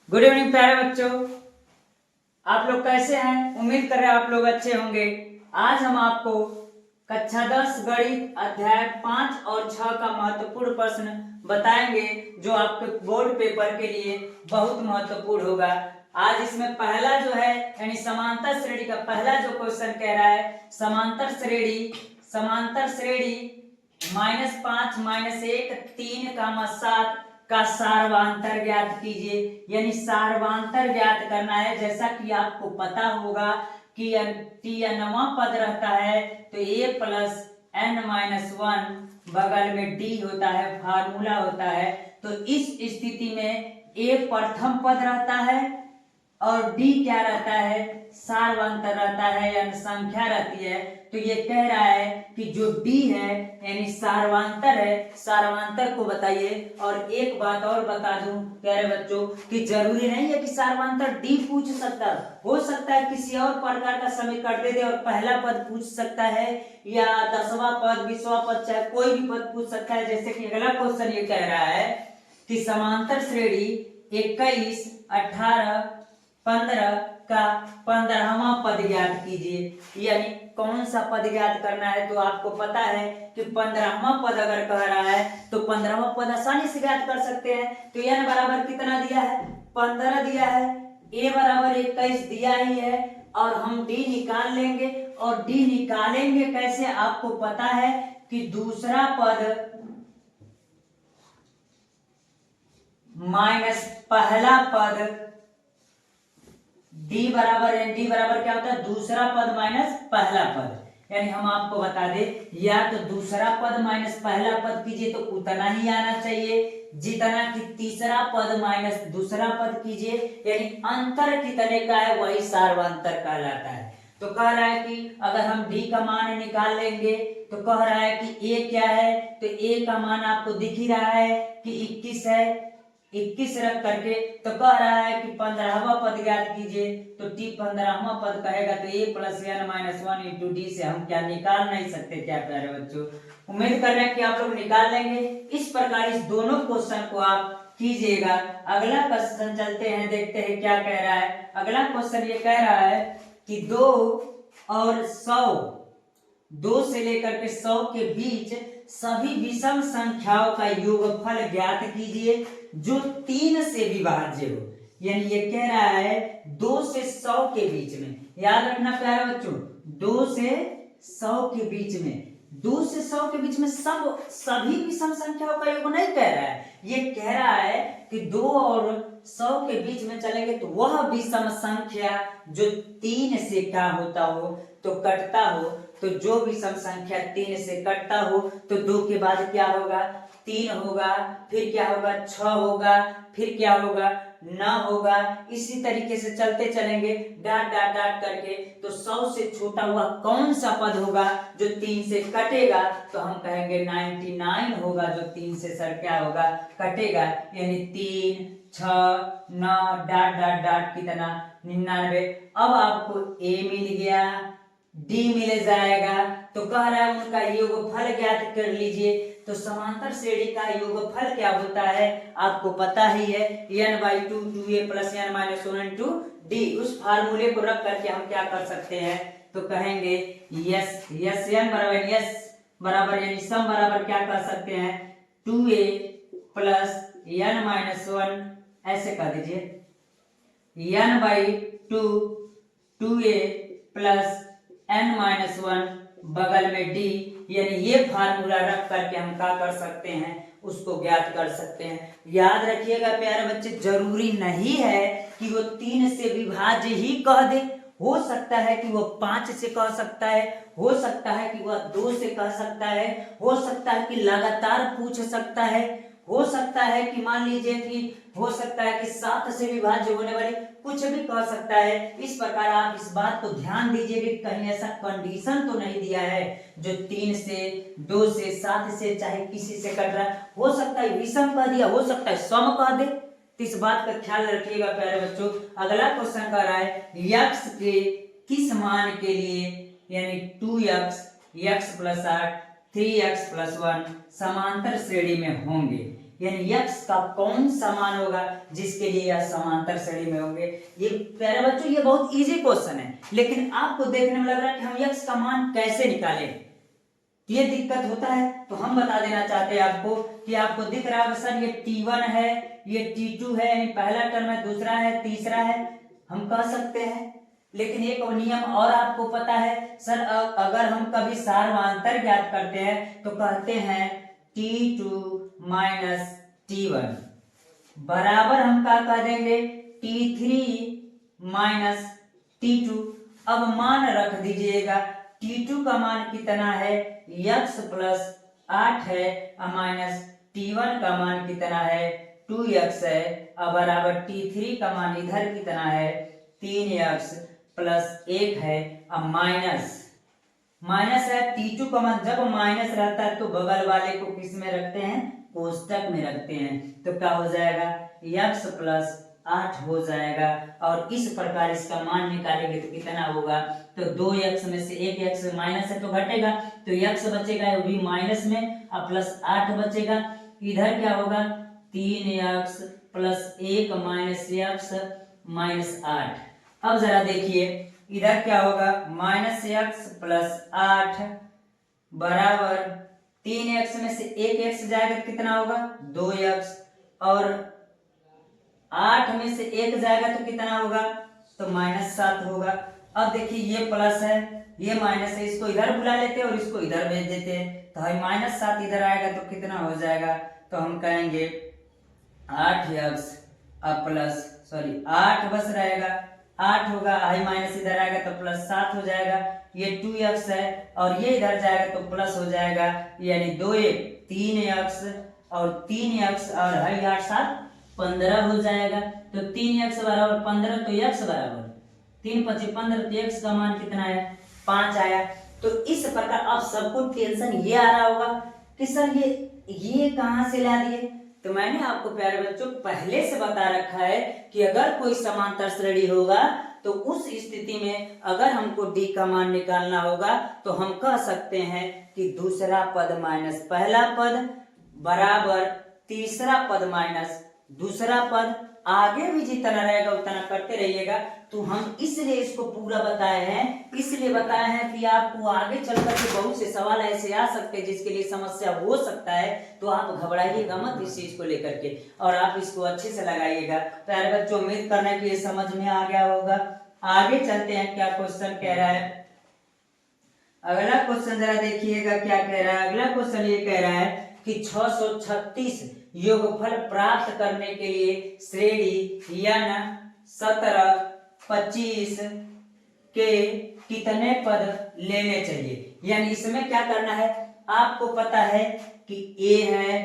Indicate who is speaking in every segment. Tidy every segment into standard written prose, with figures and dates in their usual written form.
Speaker 1: Good evening प्यारे बच्चों, आप लोग कैसे हैं? उम्मीद कर रहे हैं आप लोग अच्छे होंगे। आज हम आपको कक्षा 10 गणित अध्याय 5 और 6 का महत्वपूर्ण प्रश्न बताएंगे जो आपके बोर्ड पेपर के लिए बहुत महत्वपूर्ण होगा। आज इसमें पहला जो है यानी समांतर श्रेणी का पहला जो क्वेश्चन कह रहा है समांतर श्रेणी -5 -1 3, 7 का सार्वधांतर ज्ञात कीजिए। यानी सार्वधांतर ज्ञात करना है। जैसा कि आपको पता होगा कि n वां पद रहता है तो a प्लस n-1 बगल में d होता है, फार्मूला होता है। तो इस स्थिति में a प्रथम पद रहता है और d क्या रहता है? सार्वधांतर रहता है यानी संख्या रहती है। तो ये कह रहा है कि जो d है यानी सार्वधांतर है, सार्वधांतर को बताइए। और एक बात और बता दूं प्यारे बच्चों कि जरूरी नहीं है कि सार्वधांतर d पूछ सकता हो सकता है किसी और प्रकार का समीकरण दे दे और पहला पद पूछ सकता है या 10वां पद 20वां पद चाहे कोई भी पद पूछ सकता है। जैसे कि अगला क्वेश्चन ये कह रहा है कि समांतर श्रेणी 21, 18, 15 का 15वां पद ज्ञात कीजिए। यानी कौन सा पद ज्ञात करना है? तो आपको पता है कि 15वां पद अगर कह रहा है तो 15वां पद आसानी से ज्ञात कर सकते हैं। तो n बराबर कितना दिया है? 15 दिया है। a बराबर 21 दिया ही है और हम d निकाल लेंगे। और d निकालेंगे कैसे? आपको पता है कि दूसरा पद माइनस पहला पद d बराबर क्या होता है? दूसरा पद माइनस पहला पद। यानी हम आपको बता दें या तो दूसरा पद माइनस पहला पद कीजिए तो उतना ही आना चाहिए जितना कि तीसरा पद माइनस दूसरा पद कीजिए। यानी अंतर कितने का है वही सार्वधांतर कहलाता है। तो कह रहा है कि अगर हम d का मान निकाल लेंगे तो कह रहा है कि a क्या है? तो a का मान आपको दिख ही रहा है कि 21 है। 21 रख करके तो कह रहा है कि 15वां पद ज्ञात कीजिए। तो t 15वां पद कहेगा तो a plus n-1 into D से हम क्या निकाल नहीं सकते क्या प्यारे बच्चों? उम्मीद कर रहे हैं कि आप लोग निकाल लेंगे। इस प्रकार इस दोनों क्वेश्चन को आप कीजिएगा। अगला क्वेश्चन चलते हैं, देखते हैं क्या कह रहा है। अगला क्वेश्चन ये कह रहा है कि 2 और 100, 2 से लेकर के 100 के बीच सभी विषम संख्याओं का योगफल ज्ञात कीजिए जो 3 से विभाज्य हो। यानी ये कह रहा है 2 से 100 के बीच में, याद रखना प्यारे बच्चों, 2 से 100 के बीच में, 2 से 100 के बीच में सभी विषम संख्याओं का योग नहीं कह रहा है। ये कह रहा है कि 2 और 100 के बीच में चलेंगे तो वह विषम संख्या जो 3 से क्या होता हो तो कटता हो। तो जो विषम संख्या 3 से कटता हो तो 2 के बाद क्या होगा? 3 होगा, फिर क्या होगा? 6 होगा, फिर क्या होगा? 9 होगा। इसी तरीके से चलते चलेंगे डाट डाट डाट करके। तो 100 से छोटा हुआ कौन सा पद होगा जो 3 से कटेगा? तो हम कहेंगे 99 होगा जो 3 से सर क्या होगा? कटेगा। यानी 3, 6, 9 डाट डाट डाट कितना? 99। अब आपको a मिल गया, d मिल जाएगा। तो कह रहा है उनका योगफल ज्ञात कर लीजिए। तो समांतर श्रेणी का योगफल क्या होता है आपको पता ही है, n/2 2a plus n-1 into d। उस फार्मूले को रख करके हम क्या कर सकते हैं? तो कहेंगे n बराबर यानी सम बराबर क्या कर सकते हैं? 2a प्लस n-1 ऐसे कर दीजिए, n/2 2a प्लस n-1 बगल में d। यानी ये फार्मूला रख करके हम क्या कर सकते हैं? उसको ज्ञात कर सकते हैं। याद रखिएगा प्यारे बच्चे, जरूरी नहीं है कि वो 3 से विभाज्य ही कह दे। हो सकता है कि वो 5 से कह सकता है, हो सकता है कि वह 2 से कह सकता है, हो सकता है कि लगातार पूछ सकता है, हो सकता है कि मान लीजिए कि हो सकता है कि 7 से विभाज्य होने वाली कुछ भी कह सकता है। इस प्रकार आप इस बात को ध्यान दीजिए कि कहीं ऐसा कंडीशन तो नहीं दिया है जो 3 से, 2 से, 7 से चाहे किसी से कट रहा है। हो सकता है विषम कह दिया, हो सकता है सम कह दे। तो इस बात का ख्याल रखिएगा प्यारे बच्चों। अगला क्वेश्चन कर रहा है x के किस मान के लिए यानी 2x, x plus 8, 3x plus 1 समांतर श्रेणी में होंगे। यानी यक्स का कौन सा मान होगा जिसके लिए यह समांतर श्रेणी में होंगे। ये प्यारे बच्चों ये बहुत इजी क्वेश्चन है, लेकिन आपको देखने में लग रहा है कि हम यक्स का मान कैसे निकालें, ये दिक्कत होता है। तो हम बता देना चाहते हैं आपको कि आपको दिख रहा है सर ये T1 है, ये T2 है, यानी पहला टर्म है, दूसरा है, तीसरा है, हम कह सकते हैं। लेकिन एक नियम और आपको पता है सर, अगर हम कभी सार्वंतर ज्ञात करते हैं तो कहते हैं T2 माइनस T1 बराबर हम क्या कह देंगे T3 माइनस T2। अब मान रख दीजिएगा, T2 का मान कितना है, x प्लस 8 है, माइनस T1 का मान कितना है, 2x है, अब बराबर T3 का मान इधर कितना है, 3x प्लस 1 है, अब माइनस है T2 का मान, जब माइनस रहता है तो बगल वाले को किस में रखते हैं, कोष्टक में रखते हैं, तो क्या हो जाएगा x प्लस 8 हो जाएगा। और इस प्रकार इसका मान निकालेंगे तो कितना होगा, तो 2x में से 1x माइनस है तो घटेगा, तो x बचेगा वो भी माइनस में, और प्लस 8 बचेगा, इधर क्या होगा 3x plus 1 minus x minus 8। अब जरा देखिए इधर क्या होगा, माइनस x प्लस 8 बराबर 3x में से 1x जाएगा तो कितना होगा 2x, और 8 में से 1 जाएगा तो कितना होगा, तो माइनस 7 होगा। अब देखिए ये प्लस है ये माइनस है, इसको इधर बुला लेते हैं और इसको इधर भेज देते हैं, तो हमें माइनस 7 इधर आएगा तो कितना हो जाएगा, तो हम कहेंगे 8x अब प्लस 8 बस रहेगा, 8 होगा, आई माइनस इधर आएगा तो प्लस 7 हो जाएगा, ये 2x है और ये इधर जाएगा तो प्लस हो जाएगा, यानी 3x और 3x और हाई 8 7 15 हो जाएगा। तो 3x बराबर 15, तो x बराबर 3 5 15, तो x का मान कितना है 5 आया। तो इस प्रकार अब सबको टेंशन ये आ रहा होगा कि सर ये कहां से ला दिए, तो मैंने आपको प्यारे बच्चों पहले से बता रखा है कि अगर कोई समांतर श्रेणी होगा तो उस स्थिति में अगर हमको d का मान निकालना होगा तो हम कह सकते हैं कि दूसरा पद माइनस पहला पद बराबर तीसरा पद माइनस दूसरा पद, आगे भी जितना रहेगा उतना करते रहिएगा। तो हम इसलिए इसको पूरा बताए हैं कि आपको आगे चलकर के बहुत से सवाल ऐसे आ सकते हैं जिसके लिए समस्या हो सकता है, तो आप घबराइएगा मत इस चीज को लेकर के और आप इसको अच्छे से लगाइएगा। प्यारे बच्चों उम्मीद करना है कि ये समझ में आ गया होगा। आगे चलते हैं, क्या क्वेश्चन कह रहा है, अगला क्वेश्चन जरा देखिएगा क्या कह रहा है। अगला क्वेश्चन ये कह रहा है कि 636 योगफल प्राप्त करने के लिए श्रेणी n 17 25 के कितने पद लेने चाहिए। यानी इसमें क्या करना है, आपको पता है कि a है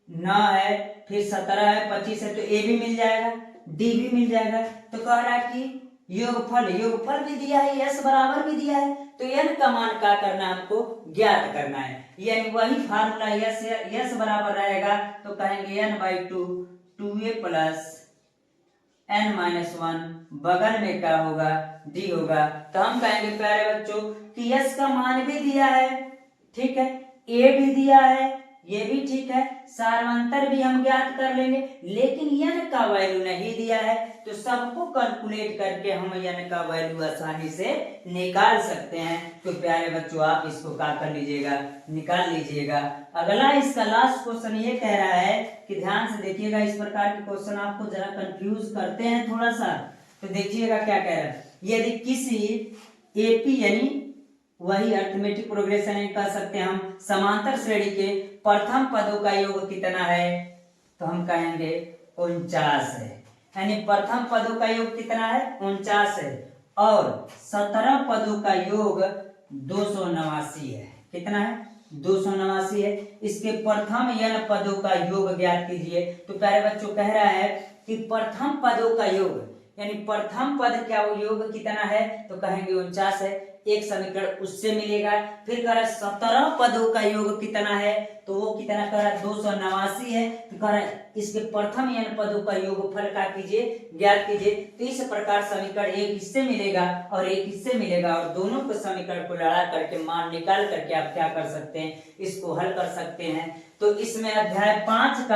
Speaker 1: 9 है फिर 17 है 25 है, तो a भी मिल जाएगा d भी मिल जाएगा। तो कह रहा है कि योगफल भी दिया है, s बराबर भी दिया है, तो n का मान क्या करना है, हमको ज्ञात करना है। यानी वही फार्मूला s बराबर रहेगा, तो कहेंगे n/2 2a प्लस n-1, बगल में क्या होगा d होगा। तो हम कहेंगे प्यारे बच्चों कि s का मान भी दिया है, ठीक है, a भी दिया है, ये भी ठीक है, सार्वंतर भी हम ज्ञात कर लेंगे, लेकिन n का वैल्यू नहीं दिया है, तो सबको कैलकुलेट करके हम n का वैल्यू आसानी से निकाल सकते हैं। तो प्यारे बच्चों आप इसको क्या कर लीजिएगा, निकाल लीजिएगा। अगला इसका लास्ट क्वेश्चन ये कह रहा है कि ध्यान से देखिएगा, इस प्रकार के क्वेश्चन आपको जरा कंफ्यूज करते हैं थोड़ा सा, तो देखिएगा क्या कह रहा है। यदि किसी एपी यानी वही अरिथमेटिक प्रोग्रेशन कह सकते हैं हम, समांतर श्रेणी के प्रथम पदों का योग कितना है, तो हम कहेंगे 49 है। यानी प्रथम पदों का योग कितना है 49 है, और 17 पदों का योग 289 है। कितना है 289 है। इसके प्रथम n पदों का योग ज्ञात कीजिए। तो प्यारे बच्चों कह रहा है कि प्रथम पदों का योग यानी प्रथम पद क्या योग कितना है, तो कहेंगे 49 है। एक समीकरण उससे मिलेगा। फिर कह रहा है 17 पदों का योग कितना है, तो वो कितना कह रहा है 289 है। तो कह रहा है इसके प्रथम n पदों का योगफल का कीजिए, ज्ञात कीजिए। तो इस प्रकार समीकरण एक इससे मिलेगा और एक इससे मिलेगा, और दोनों को समीकरण को लड़ा करके मान निकाल करके आप क्या कर सकते हैं, इसको हल कर सकते हैं। तो इसमें अध्याय 5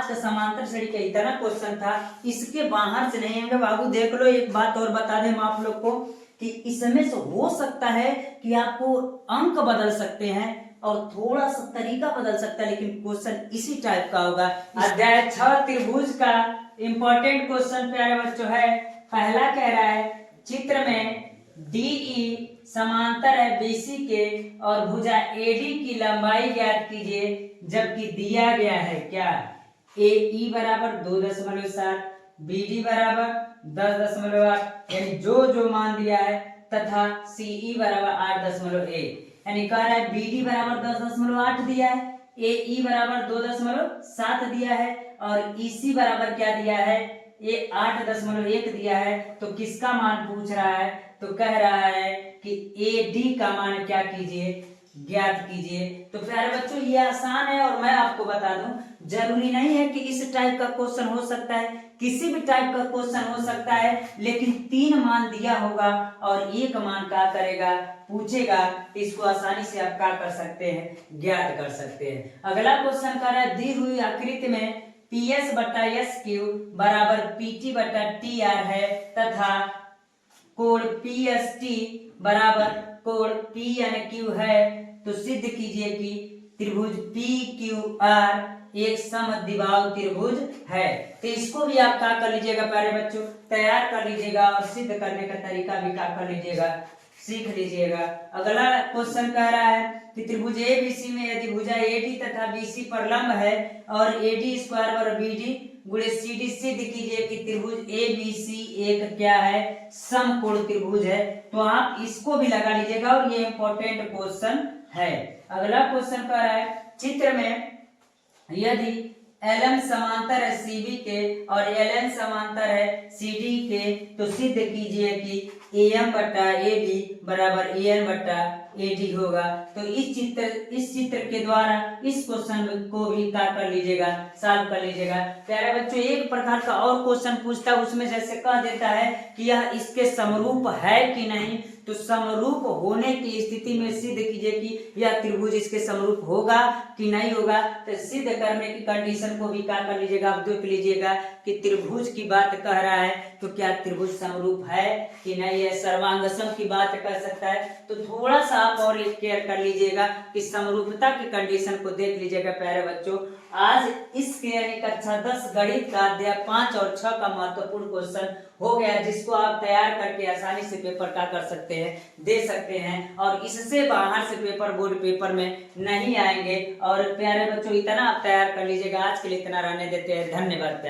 Speaker 1: का समांतर श्रेणी का इतना क्वेश्चन था, इसके बाहर से नहीं आएंगे बाबू। देख लो, एक बात और बता दें हम आप लोग को कि इसमें से हो सकता है कि आपको अंक बदल सकते हैं और थोड़ा सा तरीका बदल सकता है, लेकिन क्वेश्चन इसी टाइप का होगा। अध्याय 6 त्रिभुज का इंपॉर्टेंट क्वेश्चन प्यारे बच्चों है। पहला कह रहा है चित्र में DE समांतर है BC के और भुजा AD की लंबाई ज्ञात कीजिए, जबकि दिया गया है क्या, AE बराबर 2.7, BD बराबर 10.8, यानी जो मान दिया है, तथा CE बराबर 8.1। यानी कह रहा है BD बराबर 10.8 दिया है, AE बराबर 2.7 दिया है और EC बराबर क्या दिया है, ये 8.1 दिया है। तो किसका मान पूछ रहा है, तो कह रहा है कि AD का मान क्या कीजिए, ज्ञात कीजिए। तो प्यारे बच्चों ये आसान है, और मैं आपको बता दूं जरूरी नहीं है कि इस टाइप का क्वेश्चन हो सकता है, किसी भी टाइप का क्वेश्चन हो सकता है, लेकिन 3 मान दिया होगा और एक मान क्या करेगा, पूछेगा। तो इसको आसानी से आप क्या कर सकते हैं, ज्ञात कर सकते हैं। अगला क्वेश्चन कर रहा है दी हुई आकृति में PS बटा एस क्यू बराबर PT बटा TR है, तथा कोण PST बराबर कोण PNQ है। तो सिद्ध कीजिए कि त्रिभुज PQR एक समद्विबाहु त्रिभुज है। तो इसको भी आप क्या कर लीजिएगा प्यारे बच्चों, तैयार कर लीजिएगा और सिद्ध करने का तरीका भी क्या कर लीजिएगा, सीख लीजिएगा। अगला क्वेश्चन कह रहा है कि त्रिभुज ABC में यदि भुजा AD तथा BC पर लंब है और AD स्क्वायर बराबर BD गुणे CD, सिद्ध कीजिए कि त्रिभुज ABC एक क्या है, समकोण त्रिभुज है। तो आप इसको भी लगा लीजिएगा और ये इंपॉर्टेंट क्वेश्चन है। अगला क्वेश्चन कह रहा है चित्र में यदि LM समांतर है CB के और LN समांतर है CD के, तो सिद्ध कीजिए कि AM बटा AB बराबर AN बटा AD होगा। तो इस चित्र के द्वारा इस क्वेश्चन को भी क्या कर लीजिएगा, सॉल्व कर लीजिएगा। प्यारे बच्चों एक प्रकार का और क्वेश्चन पूछता है, उसमें जैसे कह देता है कि यह इसके समरूप है कि नहीं, तो समरूप होने की स्थिति में सिद्ध कीजिए कि यह त्रिभुज इसके समरूप होगा कि नहीं होगा। तो सिद्ध करने की कंडीशन को भी क्या कर लीजिएगा, आप देख लीजिएगा कि त्रिभुज की बात कह रहा है, तो क्या त्रिभुज समरूप है कि नहीं है, सर्वांगसम की बात कर सकता है। तो थोड़ा सा आप और केयर कर लीजिएगा कि समरूपता की कंडीशन को देख लीजिएगा। प्यारे बच्चों आज इसके यानी कक्षा 10 गणित का अध्याय 5 और 6 का महत्वपूर्ण क्वेश्चन हो गया, जिसको आप तैयार करके आसानी से पेपर का कर सकते हैं, दे सकते हैं, और इससे बाहर से पेपर बोर्ड पेपर में नहीं आएंगे। और प्यारे बच्चों इतना आप तैयार कर लीजिएगा। आज के लिए इतना रहने देते हैं, धन्यवाद।